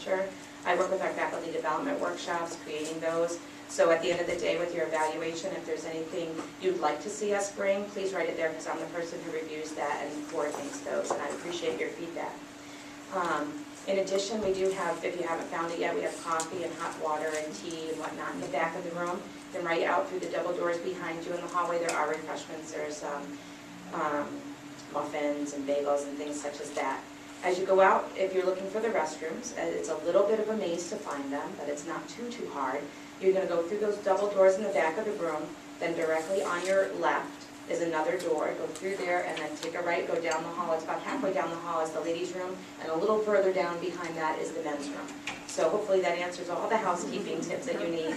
structure. I work with our faculty development workshops, creating those. So at the end of the day with your evaluation, if there's anything you'd like to see us bring, please write it there because I'm the person who reviews that and coordinates those, and I appreciate your feedback. In addition, we do have, if you haven't found it yet, we have coffee and hot water and tea and whatnot in the back of the room. Then right out through the double doors behind you in the hallway, there are refreshments. There's muffins and bagels and things such as that. As you go out, if you're looking for the restrooms, it's a little bit of a maze to find them, but it's not too hard. You're going to go through those double doors in the back of the room, then directly on your left is another door. Go through there and then take a right, go down the hall. It's about halfway down the hall is the ladies' room, and a little further down behind that is the men's room. So hopefully that answers all the housekeeping tips that you need.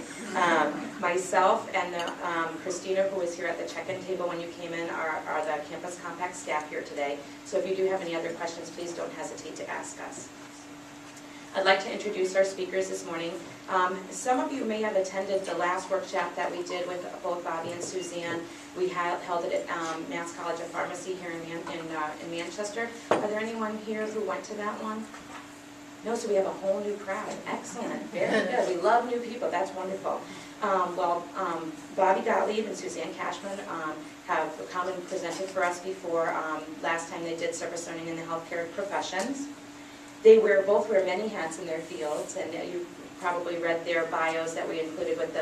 Myself and Christina, who was here at the check-in table when you came in, are the Campus Compact staff here today. So if you do have any other questions, please don't hesitate to ask us. I'd like to introduce our speakers this morning. Some of you may have attended the last workshop that we did with both Bobby and Suzanne. We held it at Mass College of Pharmacy here in Manchester. Are there anyone here who went to that one? No, so we have a whole new crowd. Excellent, very good. We love new people, that's wonderful. Bobby Gottlieb and Suzanne Cashman have come and presented for us before. Last time they did service learning in the healthcare professions. They both wear many hats in their fields, and you probably read their bios that we included with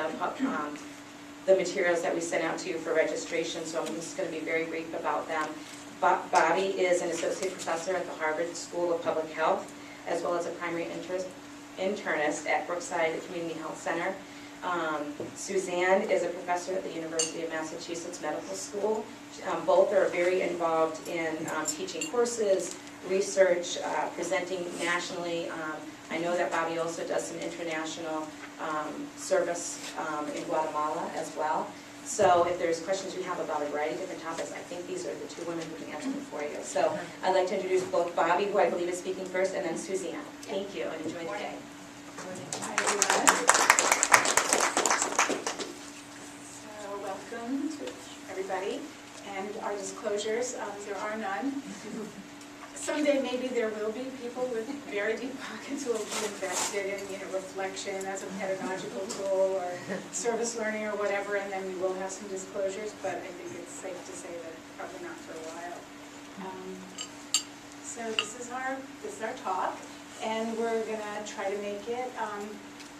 the materials that we sent out to you for registration, so I'm just going to be very brief about them. Bobby is an associate professor at the Harvard School of Public Health, as well as a primary internist at Brookside Community Health Center. Suzanne is a professor at the University of Massachusetts Medical School. Both are very involved in teaching courses, research, presenting nationally. I know that Bobby also does some international service in Guatemala as well. So if there's questions you have about a variety of different topics, I think these are the two women who can answer them for you. So I'd like to introduce both Bobby, who I believe is speaking first, and then Suzanne. Thank you, and enjoy the day. Hi, everyone. So welcome to everybody. And our disclosures, there are none. Someday maybe there will be people with very deep pockets who will be invested in reflection as a pedagogical tool or service learning or whatever, and then we will have some disclosures, but I think it's safe to say that probably not for a while. So this is our talk, and we're going to try to make it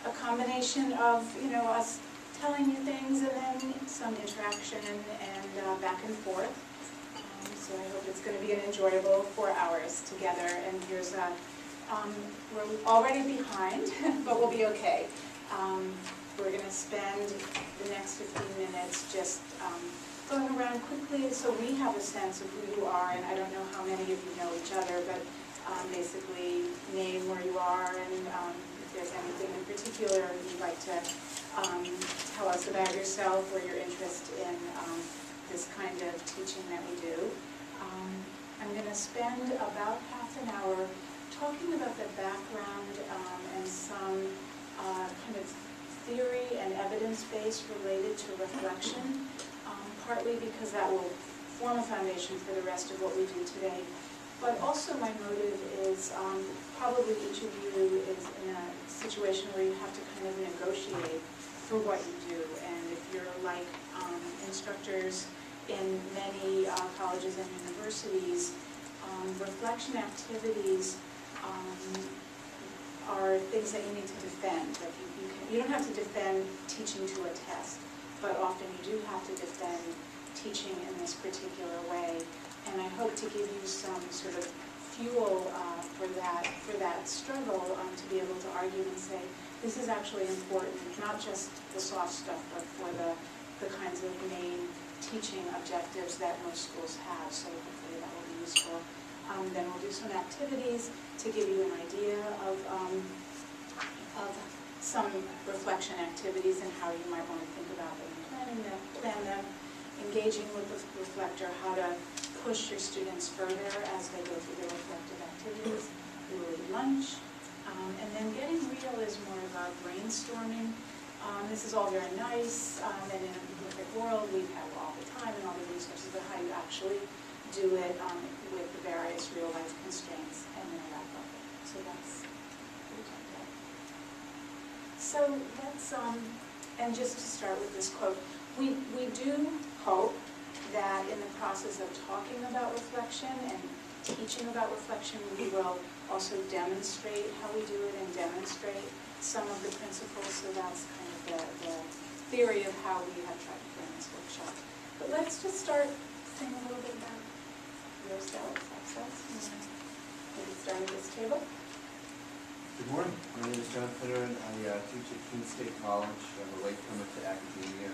a combination of us telling you things and then some interaction and back and forth. So I hope it's going to be an enjoyable 4 hours together. And here's we're already behind, but we'll be okay. We're going to spend the next 15 minutes just going around quickly so we have a sense of who you are. And I don't know how many of you know each other, but basically name where you are and if there's anything in particular you'd like to tell us about yourself or your interest in this kind of teaching that we do. I'm going to spend about half an hour talking about the background and some kind of theory and evidence base related to reflection, partly because that will form a foundation for the rest of what we do today. But also my motive is probably each of you is in a situation where you have to kind of negotiate for what you do. And if you're like instructors in many colleges and universities, reflection activities are things that you need to defend. Like you don't have to defend teaching to a test, but often you do have to defend teaching in this particular way. And I hope to give you some sort of fuel for that struggle to be able to argue and say, this is actually important, not just the soft stuff, but for the kinds of main teaching objectives that most schools have, so hopefully that will be useful. Then we'll do some activities to give you an idea of some reflection activities and how you might want to think about them, plan them, engaging with the reflector, how to push your students further as they go through their reflective activities. We will eat lunch. And then getting real is more about brainstorming. This is all very nice, and in a perfect world we'd have all the time and all the resources, but how you actually do it with the various real-life constraints, and then wrap up. So that's what we talked about. So let's, and just to start with this quote, we do hope that in the process of talking about reflection and teaching about reflection, we will also demonstrate how we do it and demonstrate some of the principles. So that's kind of the theory of how we have tried to plan this workshop. But let's just start saying a little bit about yourselves, ourselves. Maybe start at this table. Good morning. My name is John Finneran. I teach at Keene State College. I'm a latecomer to academia.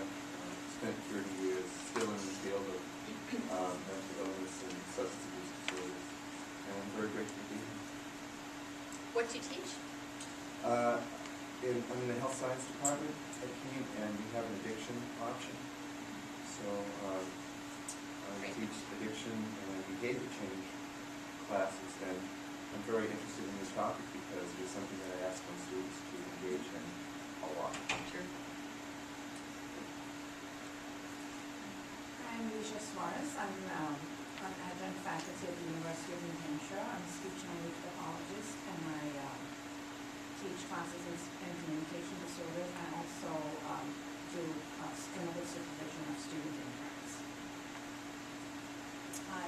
Spent 30 years still in the field of mental illness and substance abuse disorders. And I'm very grateful to be here. What do you teach? I'm in the health science department at Keene, and we have an addiction option. So I teach addiction and behavior change classes, and I'm very interested in this topic because it is something that I ask my students to engage in a lot. Sure. I'm Lucia Suarez. I'm an adjunct faculty at the University of New Hampshire. I'm a speech language pathologist, and I teach classes in communication disorders. I also do clinical supervision of student interns. Hi,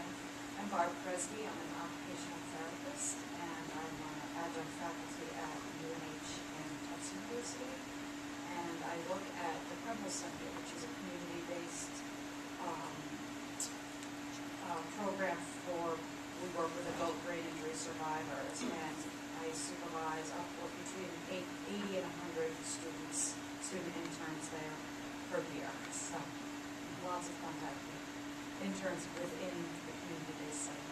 I'm Barb Kresge. I'm an occupational therapist, and I'm an adjunct faculty at UNH and Tufts University. And I look at the Kremble Center, which is a community-based program we work with adult brain injury survivors, and I supervise between 80 and 100 student interns there per year. So lots of contact with interns within the community-based setting.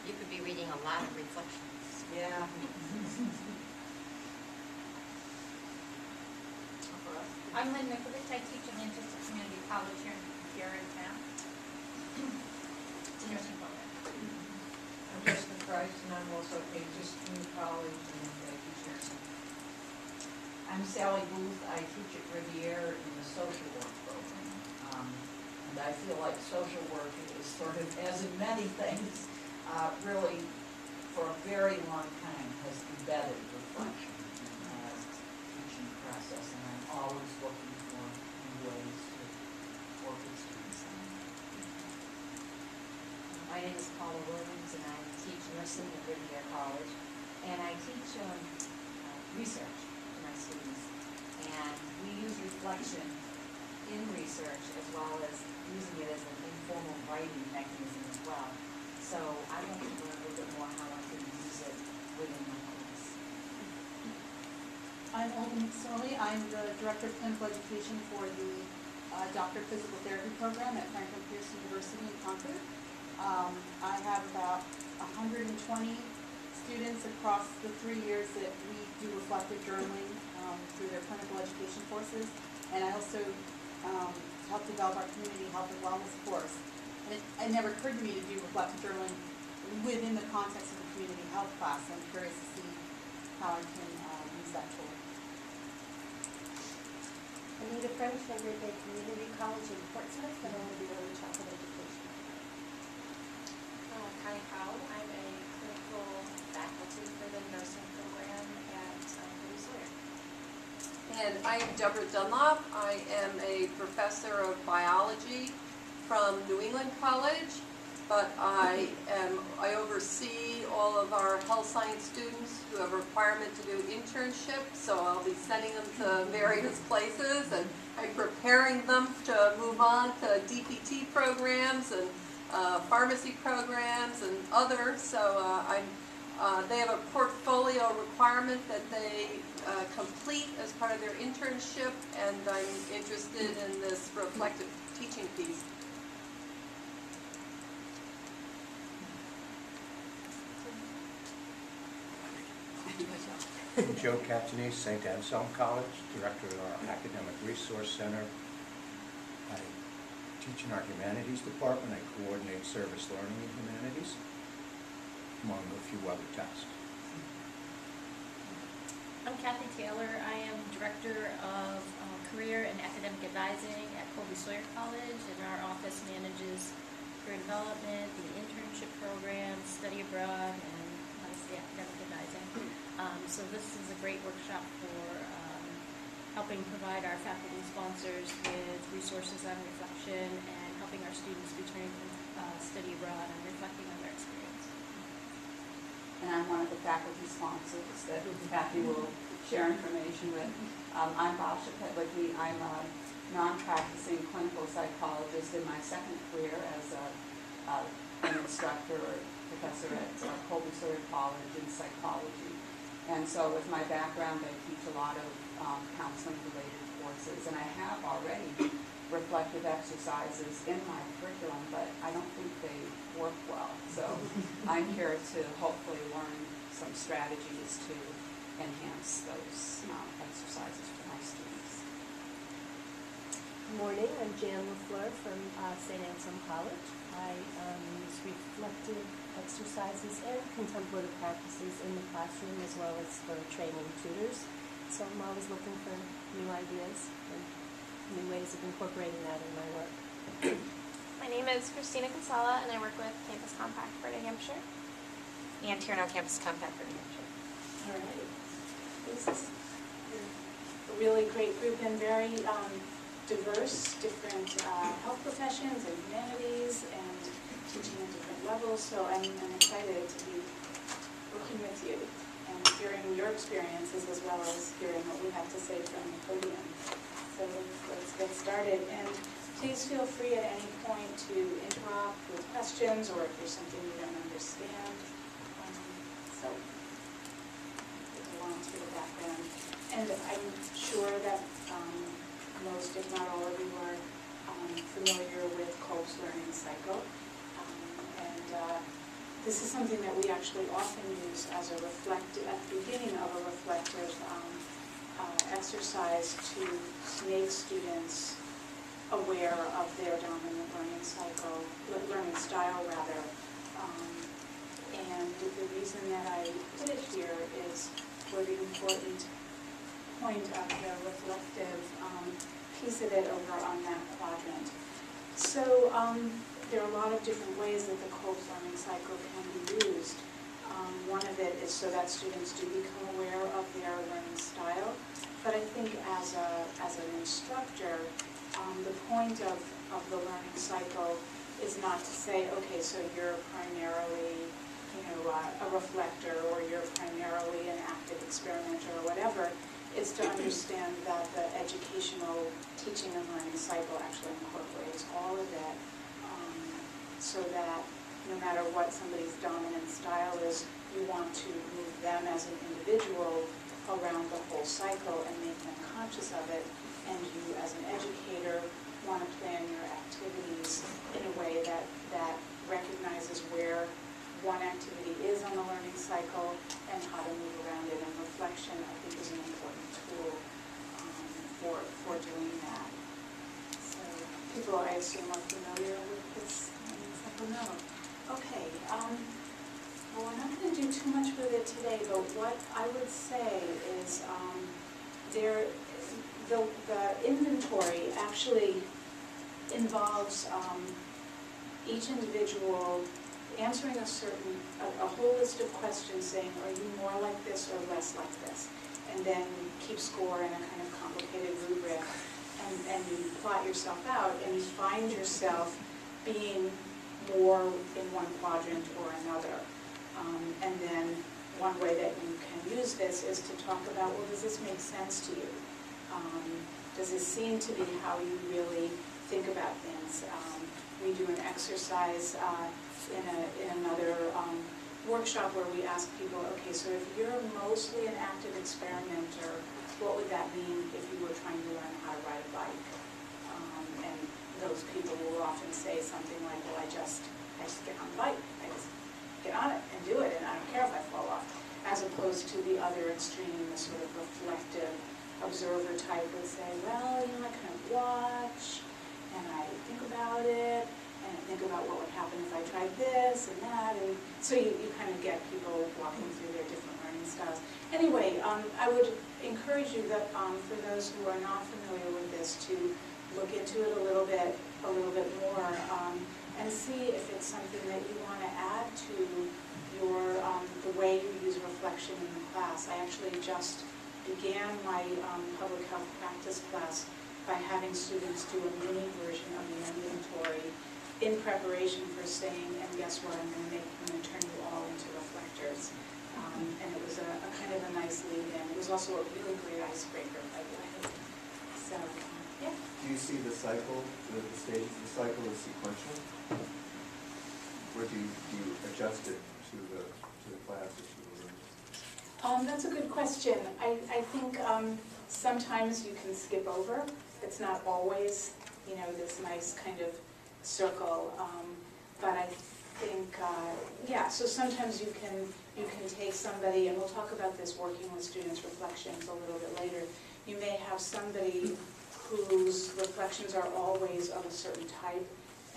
You could be reading a lot of reflections. Yeah. I'm Lynn Mikovic. I teach at Manchester Community College here in town. It's a nursing program. I'm Jessica Price, and I'm also at Manchester Community College, and I teach nursing. I'm Sally Booth. I teach at Riviera in the social work program. And I feel like social work is sort of, as in many things, really for a very long time has embedded reflection in the teaching process, and I'm always looking for new ways to work with students. My name is Paula Williams, and I teach nursing at Riviera College, and I teach research to my students, and we use reflection in research as well as using it as an informal writing mechanism as well. So I'd like to learn a little bit more how I can use it within my class. I'm Olga McSorley. I'm the Director of Clinical Education for the Doctor of Physical Therapy program at Franklin Pierce University in Concord. I have about 120 students across the 3 years that we do reflective journaling through their clinical education courses, and I also help develop our community health and wellness course. And it never occurred to me to do reflective journaling within the context of the community health class. I'm curious to see how I can use that tool. Anita French, I work at Community College in Portsmouth, and I want to be early childhood education. Connie Powell, I'm a clinical faculty for the nursing program at Cody Sawyer. And I am Deborah Dunlop. I am a professor of biology from New England College, but I oversee all of our health science students who have a requirement to do internships, so I'll be sending them to various places, and I'm preparing them to move on to DPT programs and pharmacy programs and others. So they have a portfolio requirement that they complete as part of their internship, and I'm interested in this reflective teaching piece. Joe Catanese, St. Anselm College, Director of our Academic Resource Center. I teach in our Humanities Department. I coordinate service learning in humanities, among a few other tasks. I'm Kathy Taylor. I am Director of Career and Academic Advising at Colby Sawyer College, and our office manages career development, the internship program, study abroad, and obviously academic advising. So this is a great workshop for helping provide our faculty sponsors with resources on reflection and helping our students return from study abroad and reflecting on their experience. And I'm one of the faculty sponsors that Kathy will share information with. I'm Basha Petlicki. I'm a non-practicing clinical psychologist in my second career as an instructor or professor at Colby Sawyer College in psychology. And so with my background, I teach a lot of counseling-related courses, and I have already reflective exercises in my curriculum, but I don't think they work well. So I'm here to hopefully learn some strategies to enhance those exercises for my students. Good morning, I'm Jan LaFleur from St. Anselm College. I use reflective exercises and contemplative practices in the classroom as well as for training tutors. So I'm always looking for new ideas and new ways of incorporating that in my work. My name is Christina Casala, and I work with Campus Compact for New Hampshire. And Tierno Campus Compact for New Hampshire. All right. This is a really great group and very diverse, different health professions and humanities and teaching at different levels. So I'm excited to be working with you and hearing your experiences as well as hearing what we have to say from the podium. So let's get started. And please feel free at any point to interrupt with questions or if there's something you don't understand. So it belongs to the background. And I'm sure that most, if not all of you, are familiar with Kolb's learning cycle. This is something that we actually often use as a reflective, at the beginning of a reflective exercise to make students aware of their dominant learning cycle, learning style rather. And the reason that I put it here is for the important point of the reflective piece of it over on that quadrant. So there are a lot of different ways that the Kolb's learning cycle can be used. One of it is so that students do become aware of their learning style. But I think as an instructor, the point of the learning cycle is not to say, okay, so you're primarily, a reflector or you're primarily an active experimenter or whatever. It's to understand that the educational teaching and learning cycle actually incorporates all of that, so that no matter what somebody's dominant style is, you want to move them as an individual around the whole cycle and make them conscious of it, and you as an educator want to plan your activities in a way that recognizes where one activity is on the learning cycle and how to move around it. And reflection, I think, is an important tool for doing that. So people, I assume, are familiar with this learning cycle. No. Okay. Well, we're not going to do too much with it today, but what I would say is the inventory actually involves each individual answering a whole list of questions saying, are you more like this or less like this? And then keep score in a kind of complicated rubric. And you plot yourself out and you find yourself being more in one quadrant or another. And then one way that you can use this is to talk about, well, does this make sense to you? Does this seem to be how you really think about things? We do an exercise in another workshop where we ask people, okay, so if you're mostly an active experimenter, what would that mean if you were trying to learn how to ride a bike? And those people will often say something like, well, I just get on the bike. I just get on it and do it, and I don't care if I fall off. As opposed to the other extreme, the sort of reflective observer type would say, well, I kind of watch, and I think about it, and I think about what would happen if I tried this and that, and so you kind of get people walking through their different learning styles. Anyway, I would encourage you that for those who are not familiar with this to look into it a little bit more and see if it's something that you want to add to your the way you use reflection in the class. I actually just began my public health practice class by having students do a mini version of the inventory in preparation for saying, and guess what, I'm going to turn you all into reflectors. And it was a kind of a nice lead-in. It was also a really great icebreaker, by the way. So, yeah. Do you see the cycle, the stages of the cycle as sequential? Or do you adjust it to the class or to the room? That's a good question. I think sometimes you can skip over. It's not always, this nice kind of circle. But I think, yeah, so sometimes you can take somebody, and we'll talk about this working with students' reflections a little bit later. You may have somebody whose reflections are always of a certain type,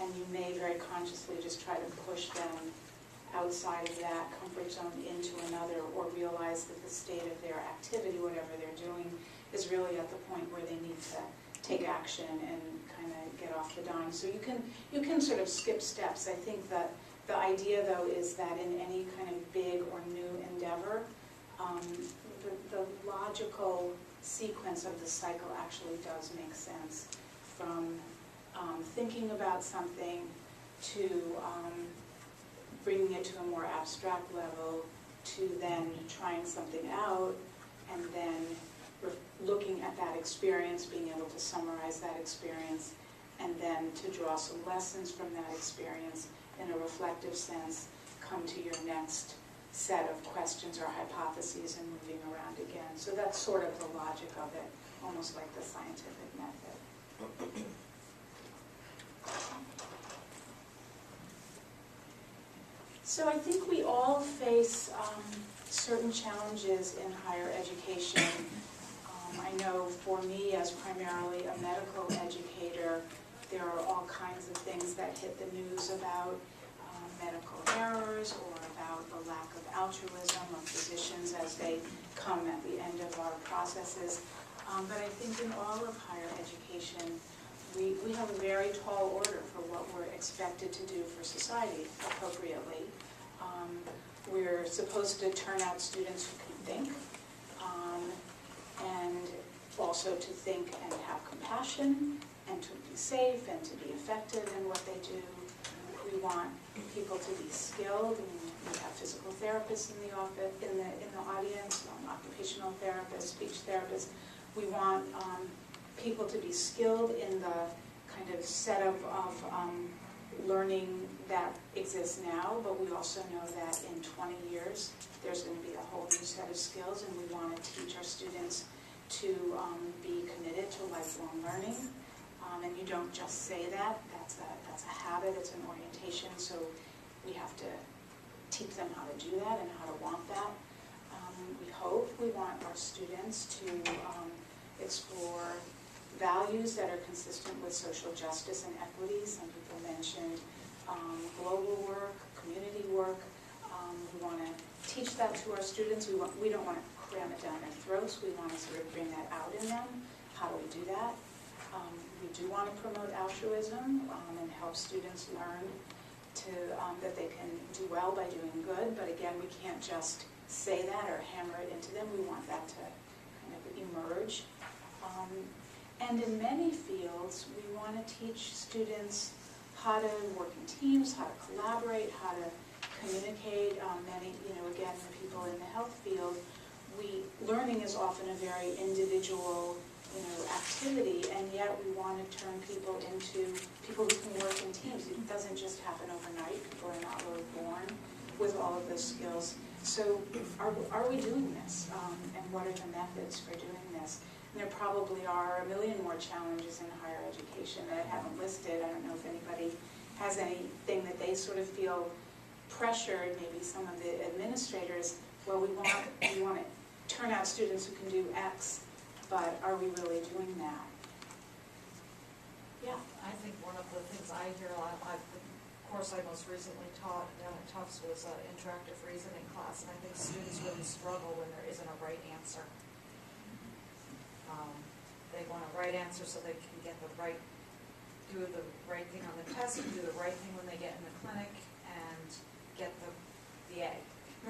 and you may very consciously just try to push them outside of that comfort zone into another, or realize that the state of their activity, whatever they're doing, is really at the point where they need to take action and kind of get off the dime. So you can sort of skip steps. I think that the idea, though, is that in any kind of big or new endeavor, the logical sequence of the cycle actually does make sense, from thinking about something to bringing it to a more abstract level, to then trying something out, and then looking at that experience, being able to summarize that experience, and then to draw some lessons from that experience in a reflective sense, come to your next set of questions or hypotheses and moving around again. So that's sort of the logic of it, almost like the scientific method. So I think we all face certain challenges in higher education. I know for me, as primarily a medical educator, there are all kinds of things that hit the news about medical errors, or about the lack of altruism of physicians as they come at the end of our processes. But I think in all of higher education, we have a very tall order for what we're expected to do for society appropriately. We're supposed to turn out students who can think, and also to think and have compassion, and to be safe and to be effective in what they do. We want people to be skilled. We have physical therapists in the office, in the audience, occupational therapists, speech therapists. We want people to be skilled in the kind of setup of learning that exists now, but we also know that in 20 years there's going to be a whole new set of skills, and we want to teach our students to be committed to lifelong learning. And you don't just say that, that's a habit, it's an orientation, so we have to teach them how to do that and how to want that. We want our students to explore values that are consistent with social justice and equity. Some people mentioned global work, community work. We want to teach that to our students. We don't want to cram it down their throats. We want to sort of bring that out in them. How do we do that? We do want to promote altruism and help students learn that they can do well by doing good, but again, we can't just say that or hammer it into them. We want that to kind of emerge. And in many fields, we want to teach students how to work in teams, how to collaborate, how to communicate. Again, the people in the health field, learning is often a very individual activity, and yet we want to turn people into people who can work in teams. It doesn't just happen overnight. People are not really born with all of those skills. So are we doing this? And what are the methods for doing this? And there probably are a million more challenges in higher education that I haven't listed. I don't know if anybody has anything that they sort of feel pressured, maybe some of the administrators, well, we want to turn out students who can do X, but are we really doing that? Yeah. I think one of the things I hear a lot, the course I most recently taught down at Tufts was an interactive reasoning class, and I think students really struggle when there isn't a right answer. They want a right answer so they can do the right thing on the test, and do the right thing when they get in the clinic, and get the A,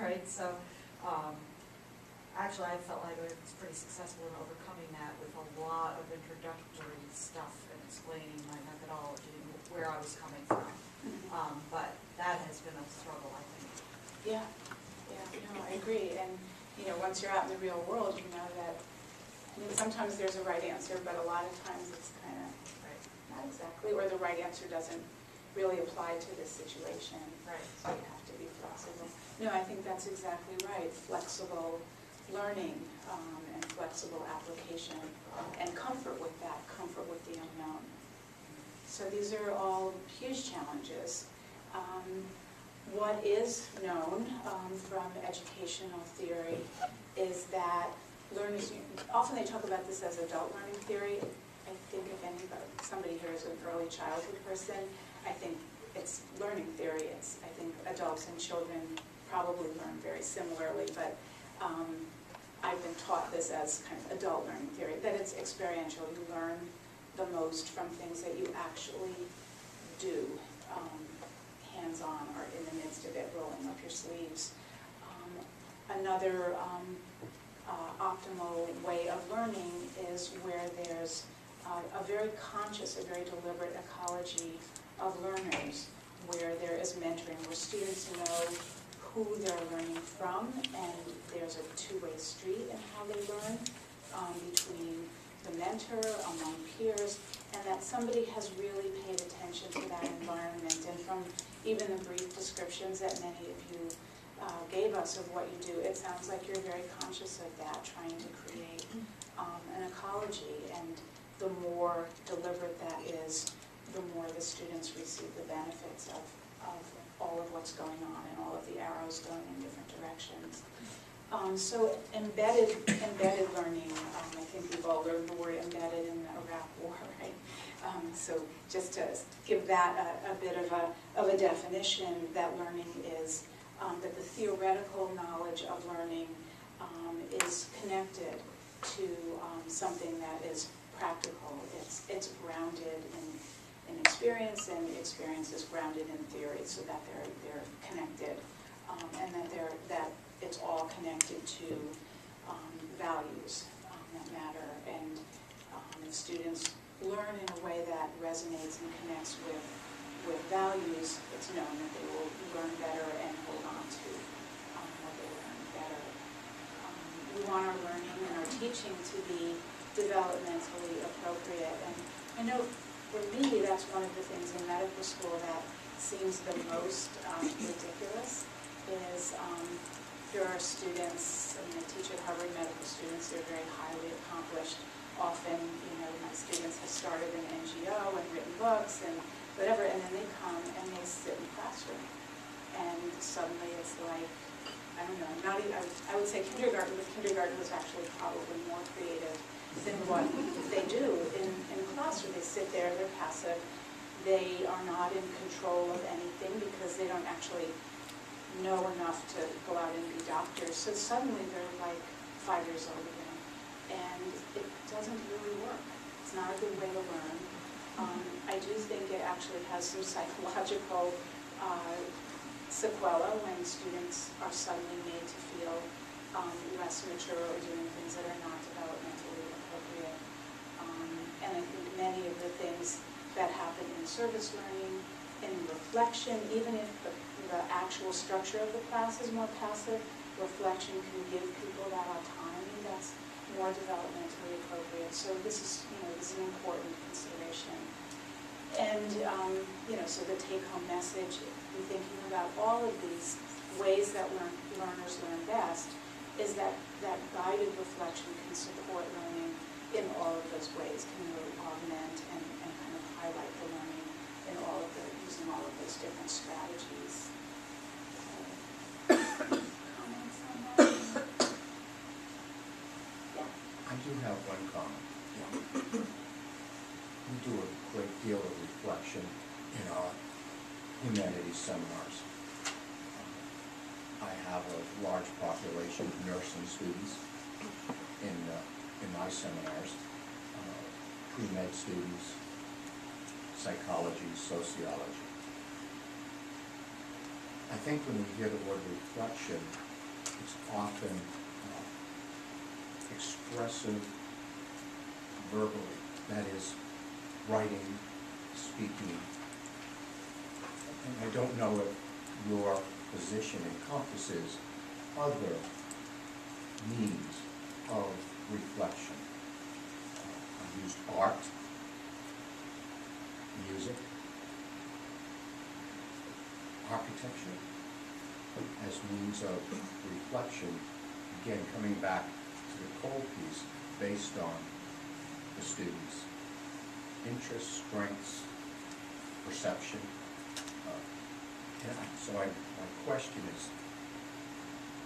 right? So actually, I felt like I was pretty successful in overcoming that with a lot of introductory stuff and explaining my methodology and where I was coming from. But that has been a struggle, I think. Yeah, no, I agree, and, once you're out in the real world, you know that, sometimes there's a right answer, but a lot of times it's kind of not exactly, or the right answer doesn't really apply to this situation. Right. So you have to be flexible. No, I think that's exactly right, flexible learning, and flexible application, and comfort with that, comfort with the unknown. So these are all huge challenges. What is known from educational theory is that learners, often they talk about this as adult learning theory. I think if somebody here is an early childhood person, I think it's learning theory. I think adults and children probably learn very similarly, but I've been taught this as kind of adult learning theory, that it's experiential. You learn the most from things that you actually do, hands-on or in the midst of it, rolling up your sleeves. Another optimal way of learning is where there's a very conscious, a very deliberate ecology of learners, where there is mentoring, where students know who they're learning from, and there's a two-way street in how they learn between the mentor, among peers, and that somebody has really paid attention to that environment. And from even the brief descriptions that many of you gave us of what you do, it sounds like you're very conscious of that, trying to create an ecology. And the more deliberate that is, the more the students receive the benefits of all of what's going on and all of the arrows going in different directions. So embedded learning, I think we've all learned the word embedded in the Iraq War, right? So just to give that a bit of a definition, that learning is that the theoretical knowledge of learning is connected to something that is practical. It's grounded in experience, and the experience is grounded in theory, so that they're connected, and that it's all connected to values that matter. And if students learn in a way that resonates and connects with values, it's known that they will learn better and hold on to what they learn better. We want our learning and our teaching to be developmentally appropriate. And I know for me, that's one of the things in medical school that seems the most ridiculous is there are students, I teach at Harvard medical students, they're very highly accomplished. Often, my students have started an NGO and written books and whatever, and then they come and they sit in the classroom. And suddenly it's like, I don't know, not even, I would say kindergarten, but kindergarten was actually probably more creative than what they do in the classroom. They sit there, they're passive, they are not in control of anything because they don't actually know enough to go out and be doctors. So suddenly they're like 5 years old again, and it doesn't really work. It's not a good way to learn. I do think it actually has some psychological sequela when students are suddenly made to feel less mature or doing things that are not developmentally appropriate. And I think many of the things that happen in service learning, in reflection, even if the actual structure of the class is more passive, reflection can give people that autonomy that's more developmentally appropriate. So this is an important consideration. And, so the take-home message in thinking about all of these ways that learners learn best is that guided reflection can support learning in all of those ways, can really augment and kind of highlight the learning in using all of those different strategies. Comments on that? Yeah. I do have one comment. We do a great deal of reflection in our humanities seminars. I have a large population of nursing students in my seminars, pre-med students, psychology, sociology. I think when we hear the word reflection, it's often expressive verbally, that is, writing, speaking. And I don't know if your position encompasses other means of reflection. I've used art, music, architecture as means of reflection, again, coming back to the Cole piece, based on the students' interests, strengths, perception. So my question is,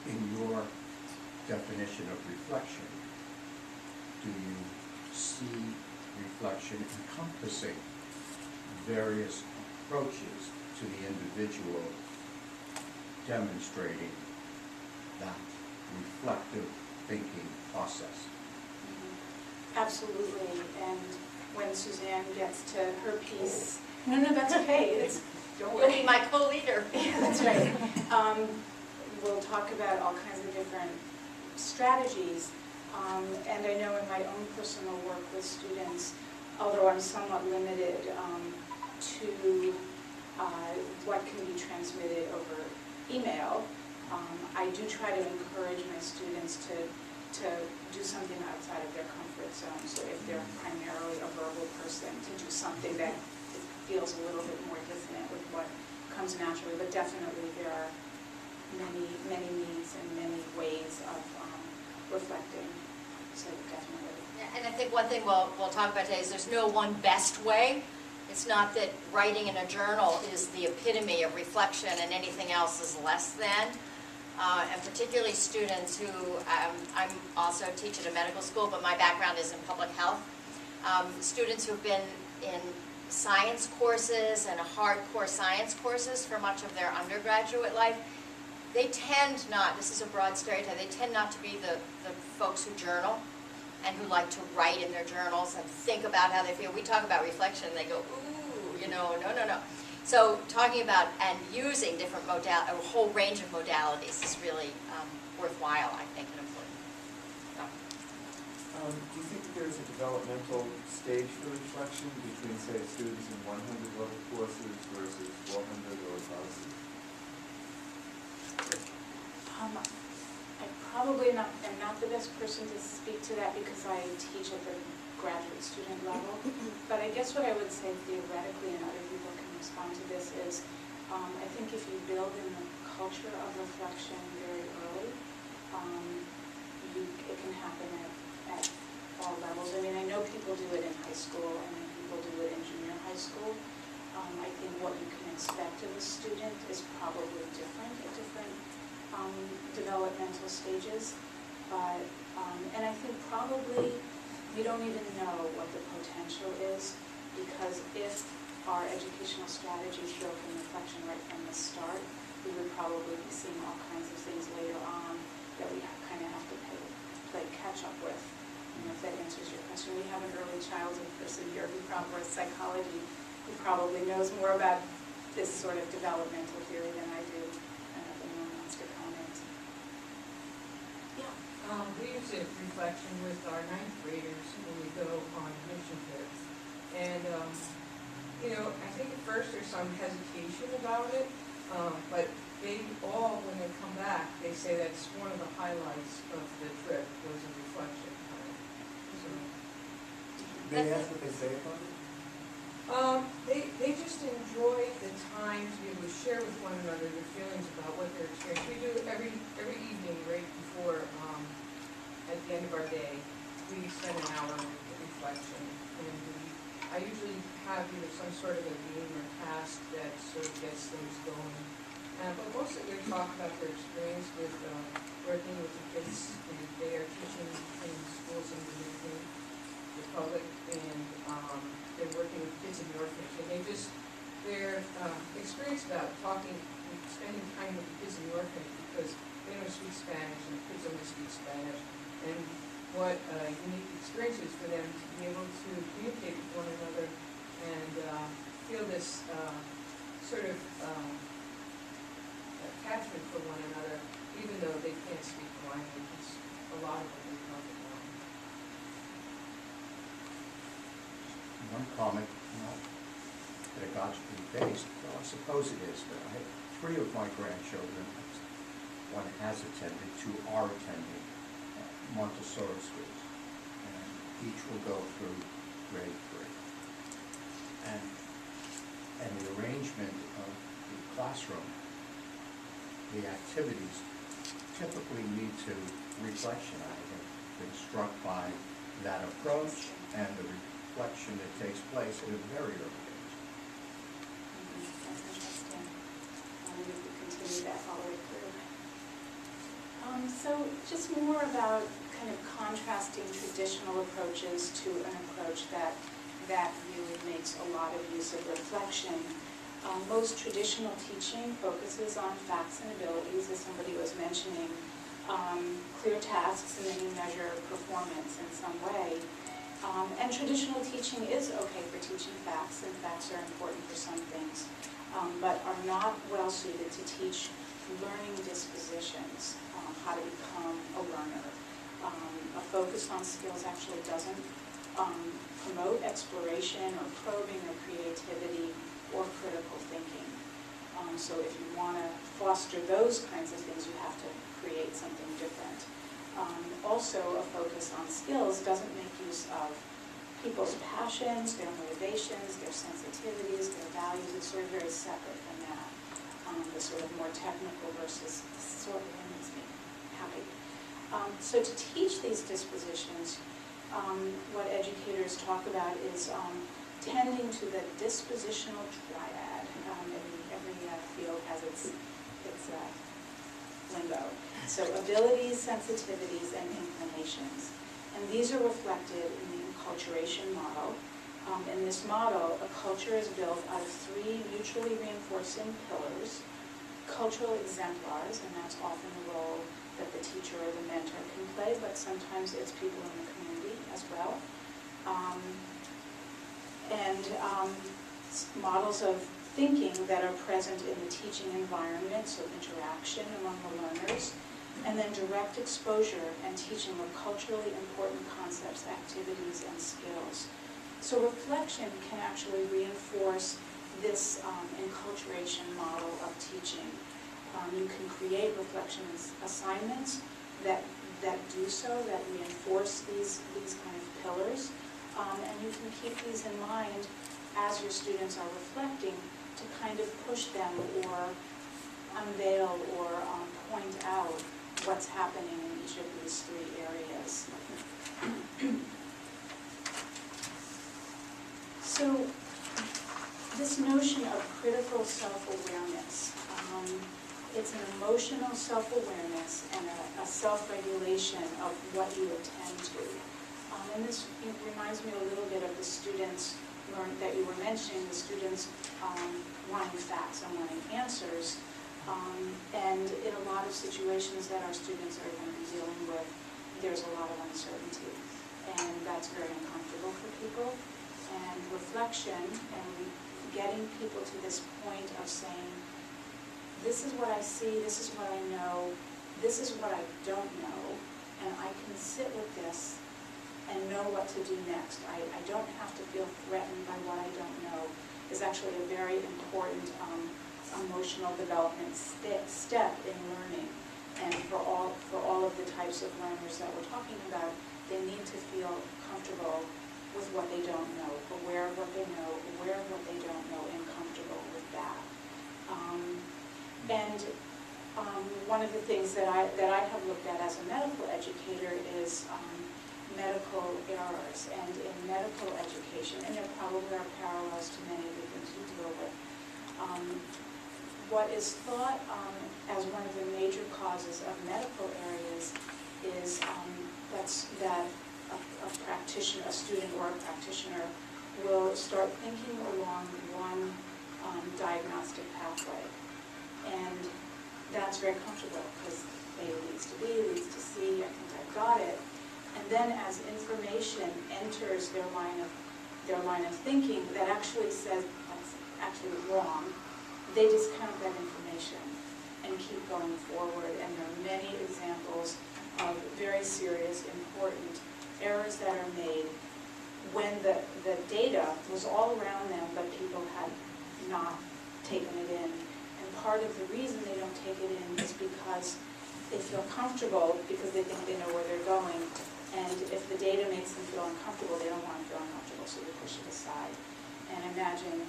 in your definition of reflection, do you see reflection encompassing various approaches to the individual demonstrating that reflective thinking process? Absolutely, and when Suzanne gets to her piece, no, that's okay, don't You'll worry. be my co-leader. Yeah, that's right. We'll talk about all kinds of different strategies, and I know in my own personal work with students, although I'm somewhat limited to what can be transmitted over email, I do try to encourage my students to do something outside of their comfort zone. So if they're primarily a verbal person, to do something that feels a little bit more dissonant with what comes naturally. But definitely there are many means and many ways of reflecting. So definitely. Yeah, and I think one thing we'll talk about today is there's no one best way. It's not that writing in a journal is the epitome of reflection and anything else is less than. And particularly students who, I'm also teach at a medical school, but my background is in public health. Students who've been in science courses and hardcore science courses for much of their undergraduate life, they tend not, this is a broad stereotype, they tend not to be the folks who journal and who like to write in their journals and think about how they feel. We talk about reflection and they go, ooh, no. So talking about and using different a whole range of modalities is really worthwhile, I think, and important. So. Do you think that there's a developmental stage for reflection between, say, students in 100 level courses versus 400 or 1,000? I probably am not the best person to speak to that because I teach at the graduate student level. But I guess what I would say theoretically, and other people can respond to this, is I think if you build in the culture of reflection very early, it can happen at all levels. I mean, I know people do it in high school and then people do it in junior high school. I think what you can expect of a student is probably different at different developmental stages. But, and I think probably we don't even know what the potential is, because if our educational strategies built in reflection right from the start, we would probably be seeing all kinds of things later on that we kind of have to play catch up with. If that answers your question. We have an early childhood person here who probably is psychology, who probably knows more about this sort of developmental theory than I do. I don't know if anyone wants to comment. We use it reflection with our 9th graders when we go on mission trips. And, I think at first there's some hesitation about it, but they all, when they come back, they say that's one of the highlights of the trip was a reflection time. So, They ask what they say about it? they just enjoy the time to be able to share with one another their feelings about what they're experiencing. We do every evening right before, at the end of our day, we spend an hour with reflection. And I usually have either some sort of a game or task that sort of gets things going. But mostly they talk about their experience with working with the kids, and they are teaching in schools in the Dominican Republic, and they're working with kids in the orphanage, and their experience about spending time with the kids in the orphanage, because they don't speak Spanish and the kids only speak Spanish, and what a unique experience is for them to be able to communicate with one another and feel this sort of attachment for one another, even though they can't speak the language. A lot of them they talk about. one comment, not pedagogically based, well, I suppose it is, but I have 3 of my grandchildren, one has attended, 2 are attending Montessori schools, and each will go through grade 3. And the arrangement of the classroom, the activities typically lead to reflection. I have been struck by that approach and the reflection that takes place at a very early age. That's interesting. We could continue that all the way through. So just more about kind of contrasting traditional approaches to an approach that really makes a lot of use of reflection. Most traditional teaching focuses on facts and abilities, as somebody was mentioning, clear tasks, and then you measure performance in some way. And traditional teaching is okay for teaching facts, and facts are important for some things, but are not well suited to teach learning dispositions, how to become a learner. A focus on skills actually doesn't promote exploration or probing or creativity or critical thinking. So if you want to foster those kinds of things, you have to create something different. Also, a focus on skills doesn't make use of people's passions, their motivations, their sensitivities, their values. It's sort of very separate from that. The sort of more technical versus sort of makes me happy. So to teach these dispositions, what educators talk about is tending to the dispositional triad. Every field has its lingo. So abilities, sensitivities, and inclinations. And these are reflected in the enculturation model. In this model, a culture is built out of 3 mutually reinforcing pillars: cultural exemplars, and that's often the role that the teacher or the mentor can play, but sometimes it's people in the community as well. Models of thinking that are present in the teaching environment, so interaction among the learners, and then direct exposure and teaching of culturally important concepts, activities, and skills. So reflection can actually reinforce this enculturation model of teaching. You can create reflection assignments that do so, that reinforce these kind of pillars, and you can keep these in mind as your students are reflecting to kind of push them or unveil or point out what's happening in each of these 3 areas. So this notion of critical self-awareness, it's an emotional self-awareness and a self-regulation of what you attend to. And this reminds me a little bit of the students that you were mentioning, the students wanting facts and wanting answers. And in a lot of situations that our students are going to be dealing with, there's a lot of uncertainty. And that's very uncomfortable for people. And reflection and getting people to this point of saying, this is what I see, this is what I know, this is what I don't know, and I can sit with this and know what to do next. I don't have to feel threatened by what I don't know, is actually a very important emotional development step in learning. And for all of the types of learners that we're talking about, they need to feel comfortable with what they don't know, aware of what they know, aware of what they don't know, and comfortable with that. One of the things that I have looked at as a medical educator is medical errors. And in medical education, and there probably are parallels to many of the things you deal with, what is thought as one of the major causes of medical areas is that a practitioner, a student or a practitioner, will start thinking along one diagnostic pathway. And that's very comfortable because A leads to B, leads to C, I think I've got it. And then as information enters their line of thinking that actually says that's actually wrong, they discount that information and keep going forward. And there are many examples of very serious, important errors that are made when the data was all around them, but people had not taken it in. And part of the reason they don't take it in is because they feel comfortable, because they think they know where they're going. And if the data makes them feel uncomfortable, they don't want to feel uncomfortable, so they push it aside. And imagine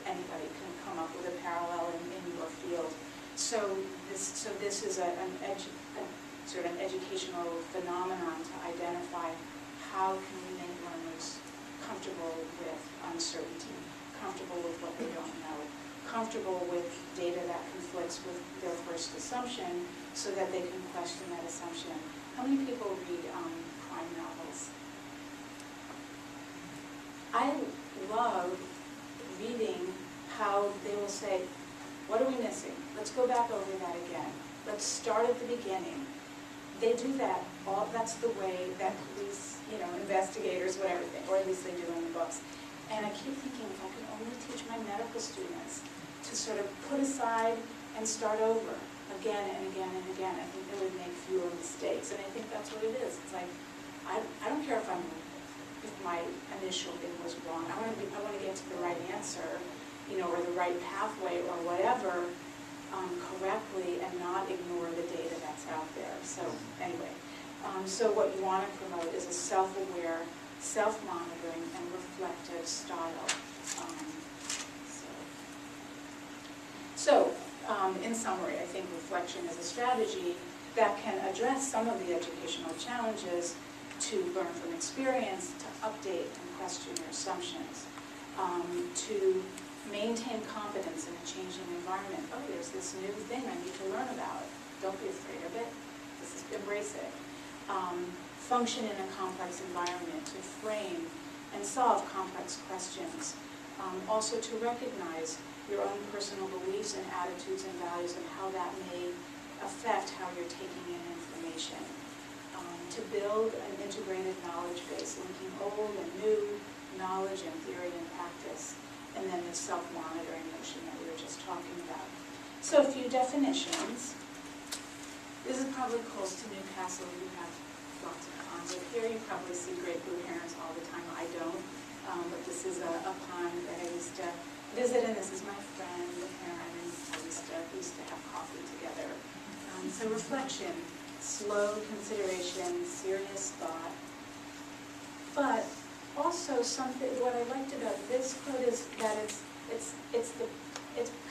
anybody can come up with a parallel in your field. So this is sort of an educational phenomenon to identify how can we make learners comfortable with uncertainty, comfortable with what they don't know, comfortable with data that conflicts with their first assumption so that they can question that assumption. How many people read crime novels? I love reading how they will say, what are we missing? Let's go back over that again. Let's start at the beginning. They do that, that's the way that police, investigators, whatever, or at least they do in the books. And I keep thinking, if I could only teach my medical students to sort of put aside and start over again and again and again, I think they would make fewer mistakes. And I think that's what it is. It's like, I don't care if my initial thing was wrong. I want to get to the right answer, or the right pathway or whatever, correctly, and not ignore the data that's out there. So anyway, so what you want to promote is a self-aware, self-monitoring, and reflective style. In summary, I think reflection is a strategy that can address some of the educational challenges, to learn from experience, to update and question your assumptions, to maintain confidence in a changing environment. Oh, there's this new thing I need to learn about. Don't be afraid of it. Embrace it. Function in a complex environment, to frame and solve complex questions. Also to recognize your own personal beliefs and attitudes and values and how that may affect how you're taking in information. To build an integrated knowledge base, linking old and new knowledge and theory and practice, and then the self-monitoring notion that we were just talking about. So a few definitions. This is probably close to Newcastle. You have lots of ponds up here. You probably see great blue herons all the time. I don't, but this is a pond that I used to visit, and this is my friend, the heron, and we used to have coffee together. So reflection, slow consideration, serious thought, but also something, what I liked about this quote is that it's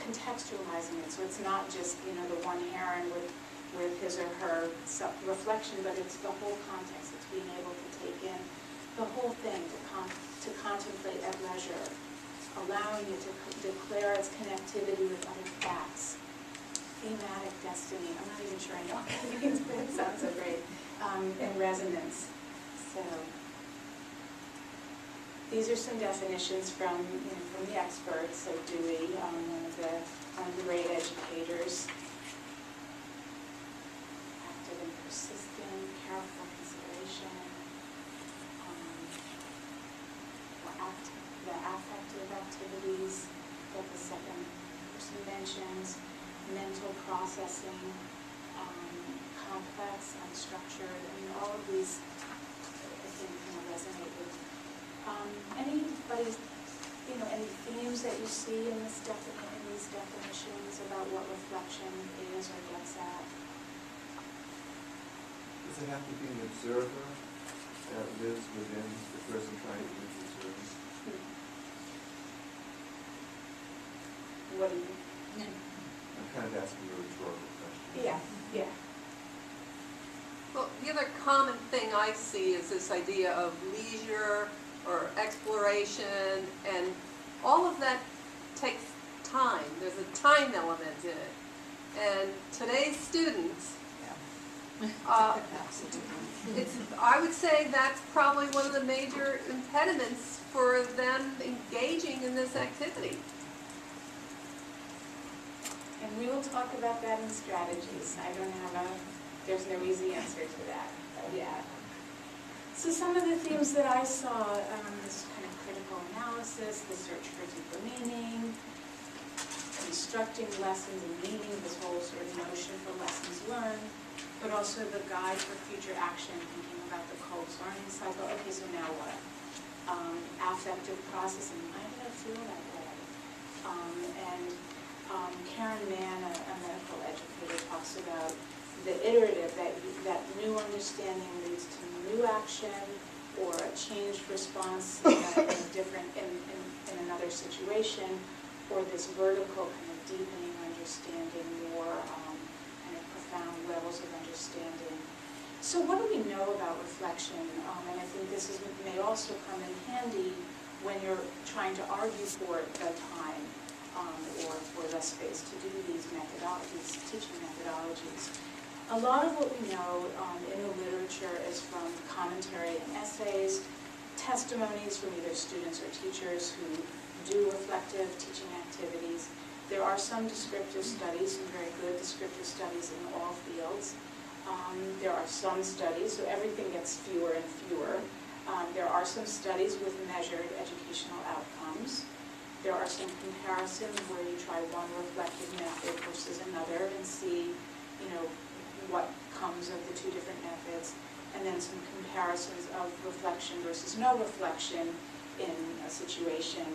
contextualizing it, so it's not just, the one heron with his or her reflection, but it's the whole context. It's being able to take in the whole thing, to contemplate at leisure, allowing it to declare its connectivity with other facts. Thematic destiny, I'm not even sure I know what that means, but it sounds so great. And resonance. So these are some definitions from the experts, so Dewey, one of the great educators. Active and persistent, careful consideration, the affective activities that the second person mentions, mental processing, complex, unstructured. All of these, I think, resonate with anybody. Any themes that you see in these definitions about what reflection is or gets at? Does it have to be an observer that lives within the person trying to be observed? What do you mean? I'm kind of asking a rhetorical question. Yeah. Well, the other common thing I see is this idea of leisure or exploration, and all of that takes time. There's a time element in it. And today's students, I would say that's probably one of the major impediments for them engaging in this activity. And we will talk about that in strategies. There's no easy answer to that. Yeah. So some of the themes that I saw, this kind of critical analysis, the search for deeper meaning, constructing lessons and meaning, this whole sort of notion for lessons learned, but also the guide for future action, thinking about the Kolb's learning cycle. Okay, so now what? reflective process, and why did I feel that way? Karen Mann, a medical educator, talks about the iterative, that new understanding leads to new action or a changed response in another situation, or this vertical kind of deepening understanding, more kind of profound levels of understanding. So what do we know about reflection? And I think this may also come in handy when you're trying to argue for the time or for the space to do these teaching methodologies. A lot of what we know in the literature is from commentary and essays, testimonies from either students or teachers who do reflective teaching activities. There are some descriptive studies, some very good descriptive studies in all fields. There are some studies, so everything gets fewer and fewer. There are some studies with measured educational outcomes. There are some comparisons where you try one reflective method versus another and see, what comes of the two different methods, and then some comparisons of reflection versus no reflection in a situation.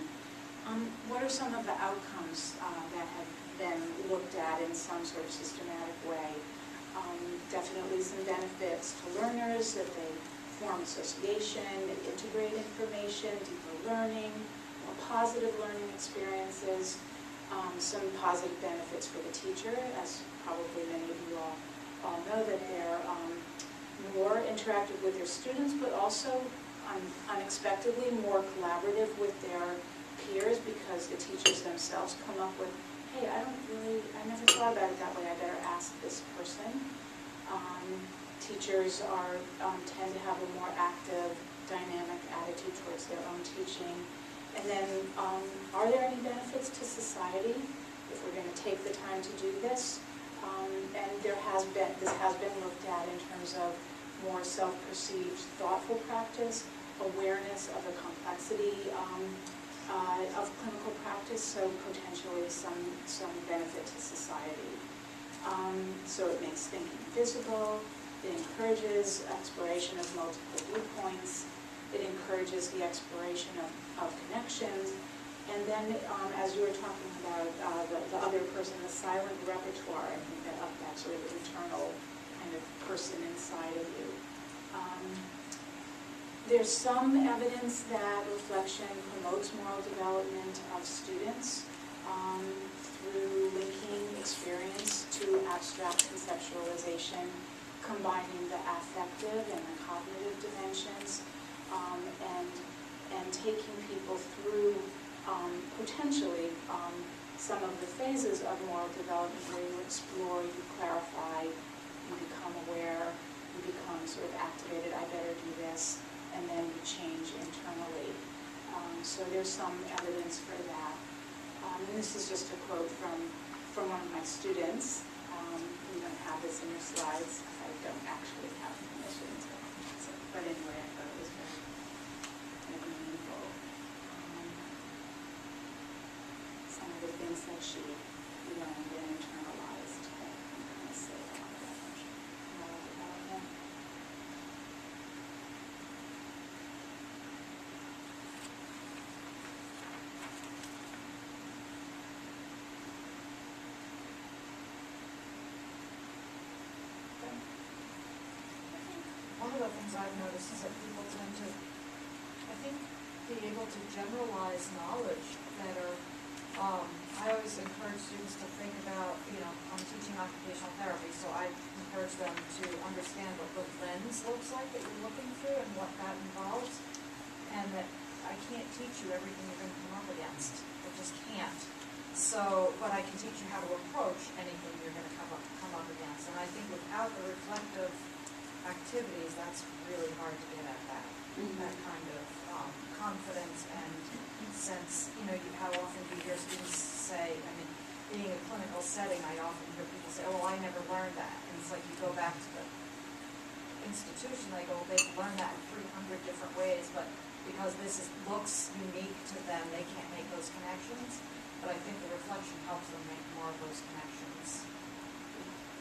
What are some of the outcomes that have been looked at in some sort of systematic way? Definitely some benefits to learners, that they form association, they integrate information, deeper learning, more positive learning experiences, some positive benefits for the teacher, as probably many of you all know, that they're more interactive with their students, but also unexpectedly more collaborative with their peers, because the teachers themselves come up with, hey, I never thought about it that way, I better ask this person. Teachers tend to have a more active, dynamic attitude towards their own teaching. And then, are there any benefits to society if we're going to take the time to do this? And this has been looked at in terms of more self-perceived, thoughtful practice, awareness of the complexity of clinical practice, so potentially some benefit to society. So it makes thinking visible, it encourages exploration of multiple viewpoints, it encourages the exploration of connections, and then as you were talking about the other person, the silent repertoire, I think that sort of internal kind of person inside of you. There's some evidence that reflection promotes moral development of students through linking experience to abstract conceptualization, combining the affective and the cognitive dimensions, and taking people through potentially some of the phases of moral development where you explore, you clarify, you become aware, you become sort of activated, I better do this, and then you change internally. So there's some evidence for that. And this is just a quote from one of my students. You don't have this in your slides. I don't actually have it in my students. But anyway, I thought it was very meaningful. Some of the things that she learned and internalized that I'm going to say about that moral development. One of the things I've noticed is that people tend to, I think, be able to generalize knowledge better. I always encourage students to think about, I'm teaching occupational therapy, so I encourage them to understand what the lens looks like that you're looking through and what that involves, and that I can't teach you everything you're going to come up against. I just can't. So, but I can teach you how to approach anything you're going to come up against. And I think without the reflective activities, that's really hard to get at that. That kind of confidence and sense. How often do you hear students say, being a clinical setting, I often hear people say, oh, I never learned that. And it's like you go back to the institution, they go, well, they've learned that in 300 different ways, but because this looks unique to them, they can't make those connections. But I think the reflection helps them make more of those connections.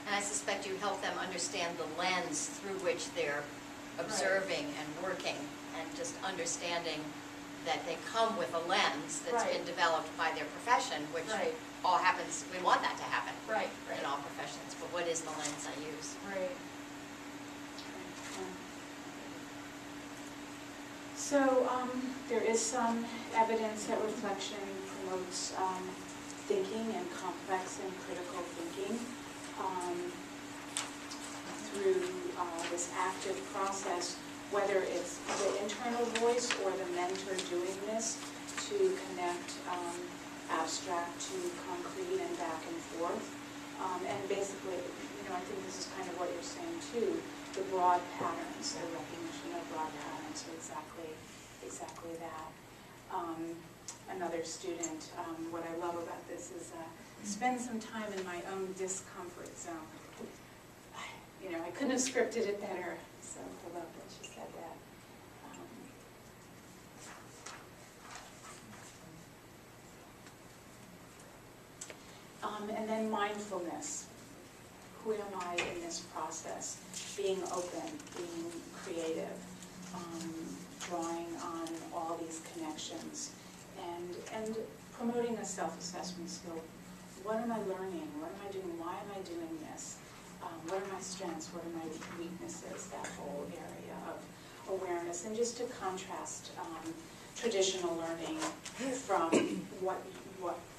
And I suspect you help them understand the lens through which they're observing and working, and just understanding that they come with a lens that's been Right. developed by their profession, which Right. all happens, we want that to happen Right, in all professions, but what is the lens I use? Right. So, there is some evidence that reflection promotes thinking and complex and critical thinking through this active process, whether it's the internal voice or the mentor doing this to connect abstract to concrete and back and forth. And basically, I think this is kind of what you're saying too, the broad patterns, the recognition of broad patterns, so exactly that. Another student, what I love about this is spend some time in my own discomfort zone. I couldn't have scripted it better, so I love that she said that. And then mindfulness. Who am I in this process? Being open, being creative, drawing on all these connections, and promoting a self-assessment skill. What am I learning? What am I doing? Why am I doing this? What are my strengths? What are my weaknesses? That whole area of awareness. And just to contrast traditional learning from what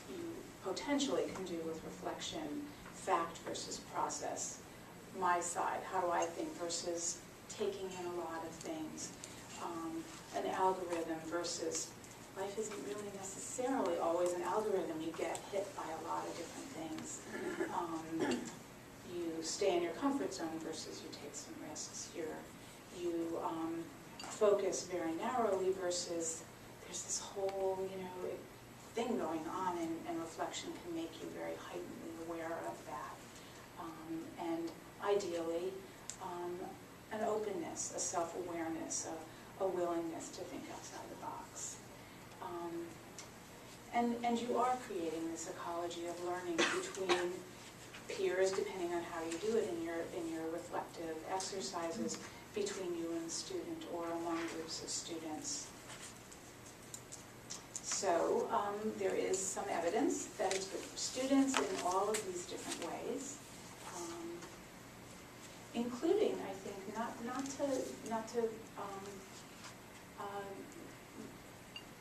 you potentially can do with reflection, fact versus process. My side, how do I think versus taking in a lot of things. An algorithm versus life isn't really necessarily always an algorithm. You get hit by a lot of different things. You stay in your comfort zone versus you take some risks. You focus very narrowly versus there's this whole, thing going on, and reflection can make you very heightenedly aware of that. And ideally, an openness, a self-awareness, a willingness to think outside the box. And you are creating this ecology of learning between peers, depending on how you do it in your reflective exercises, between you and the student or among groups of students. So there is some evidence that it's good for students in all of these different ways, including, I think, not to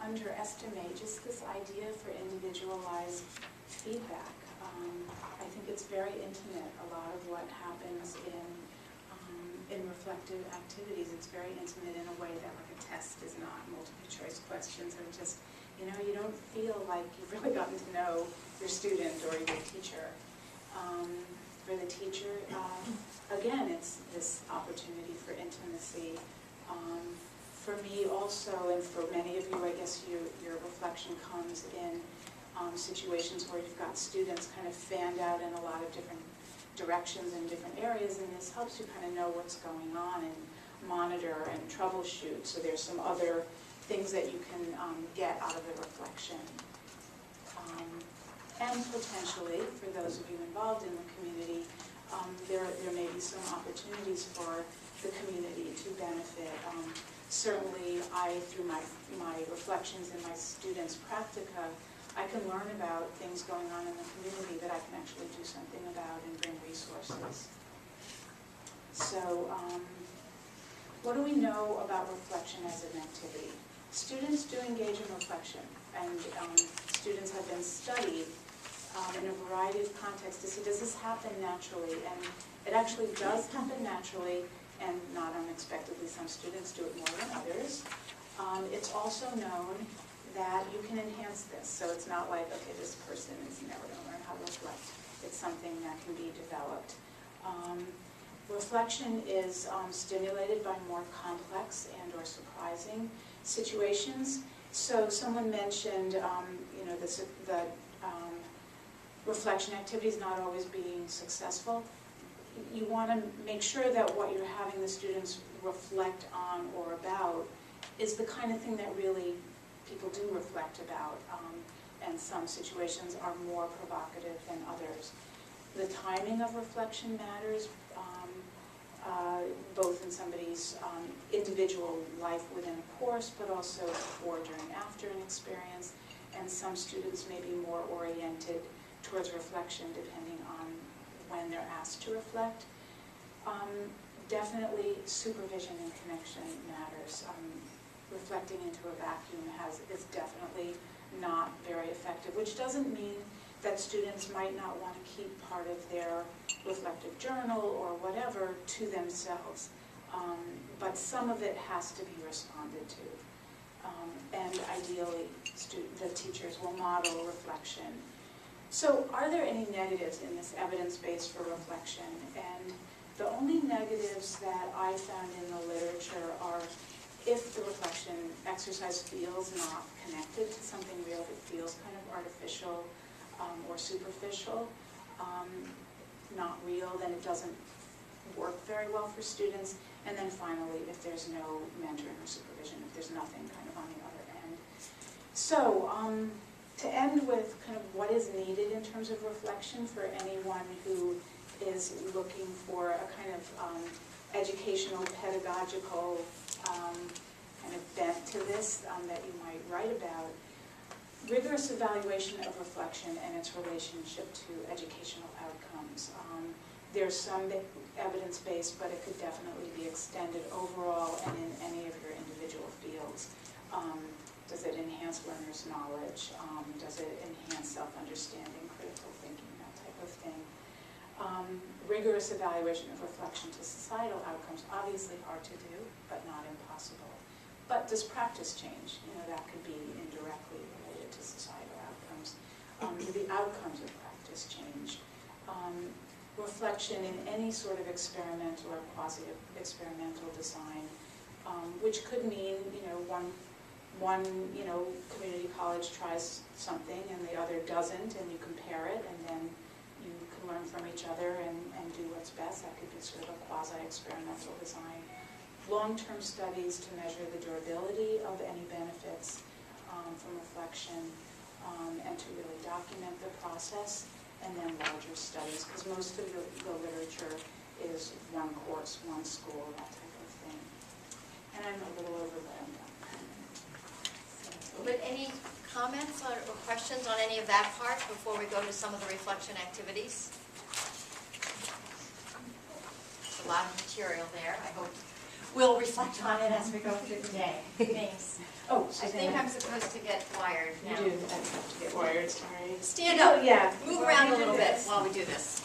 underestimate just this idea for individualized feedback. I think it's very intimate. A lot of what happens in reflective activities, it's very intimate in a way that like a test is not. Multiple choice questions are just, you don't feel like you've really gotten to know your student or your teacher. For the teacher, again, it's this opportunity for intimacy. For me also, and for many of you, I guess your reflection comes in situations where you've got students kind of fanned out in a lot of different directions in different areas, and this helps you kind of know what's going on and monitor and troubleshoot. So there's some other things that you can get out of the reflection. And potentially, for those of you involved in the community, there may be some opportunities for the community to benefit. Certainly, through my reflections and my students' practica, I can learn about things going on in the community that I can actually do something about and bring resources. So, what do we know about reflection as an activity? Students do engage in reflection, and students have been studied in a variety of contexts to see, does this happen naturally? And it actually does happen naturally, and not unexpectedly, some students do it more than others. It's also known that you can enhance this, so it's not like, okay, this person is never going to learn how to reflect. It's something that can be developed. Reflection is stimulated by more complex and or surprising situations. So someone mentioned, the reflection activities not always being successful. You want to make sure that what you're having the students reflect on or about is the kind of thing that really people do reflect about, and some situations are more provocative than others. The timing of reflection matters. both in somebody's individual life within a course, but also before, during, after an experience. And some students may be more oriented towards reflection depending on when they're asked to reflect. Definitely supervision and connection matters. Reflecting into a vacuum is definitely not very effective, which doesn't mean that students might not want to keep part of their reflective journal or whatever to themselves. But some of it has to be responded to. And ideally, the teachers will model reflection. So are there any negatives in this evidence base for reflection? And the only negatives that I found in the literature are if the reflection exercise feels not connected to something real, if it feels kind of artificial or superficial, not real, then it doesn't work very well for students. And then finally, if there's no mentoring or supervision, if there's nothing kind of on the other end. So to end with kind of what is needed in terms of reflection for anyone who is looking for a kind of educational, pedagogical kind of bent to this that you might write about. Rigorous evaluation of reflection and its relationship to educational outcomes. There's some evidence-based, but it could definitely be extended overall and in any of your individual fields. Does it enhance learners' knowledge? Does it enhance self-understanding, critical thinking, that type of thing? Rigorous evaluation of reflection to societal outcomes, obviously hard to do, but not impossible. But does practice change? You know, that could be indirectly related to societal outcomes. Do the outcomes of practice change? Reflection in any sort of experimental or quasi-experimental design, which could mean, you know, one community college tries something and the other doesn't, and you compare it, and then you can learn from each other and do what's best. That could be sort of a quasi-experimental design. Long-term studies to measure the durability of any benefits from reflection, and to really document the process, and then larger studies, because most of the literature is one course, one school, that type of thing. And I'm a little over, but I'm done. But any comments or questions on any of that part before we go to some of the reflection activities? There's a lot of material there. I hope we'll reflect on it as we go through the day. Thanks. Oh, I think I'm supposed to get wired You now. do, I have to get wired, sorry. Stand up. Oh, yeah. Move around a little bit while we do this.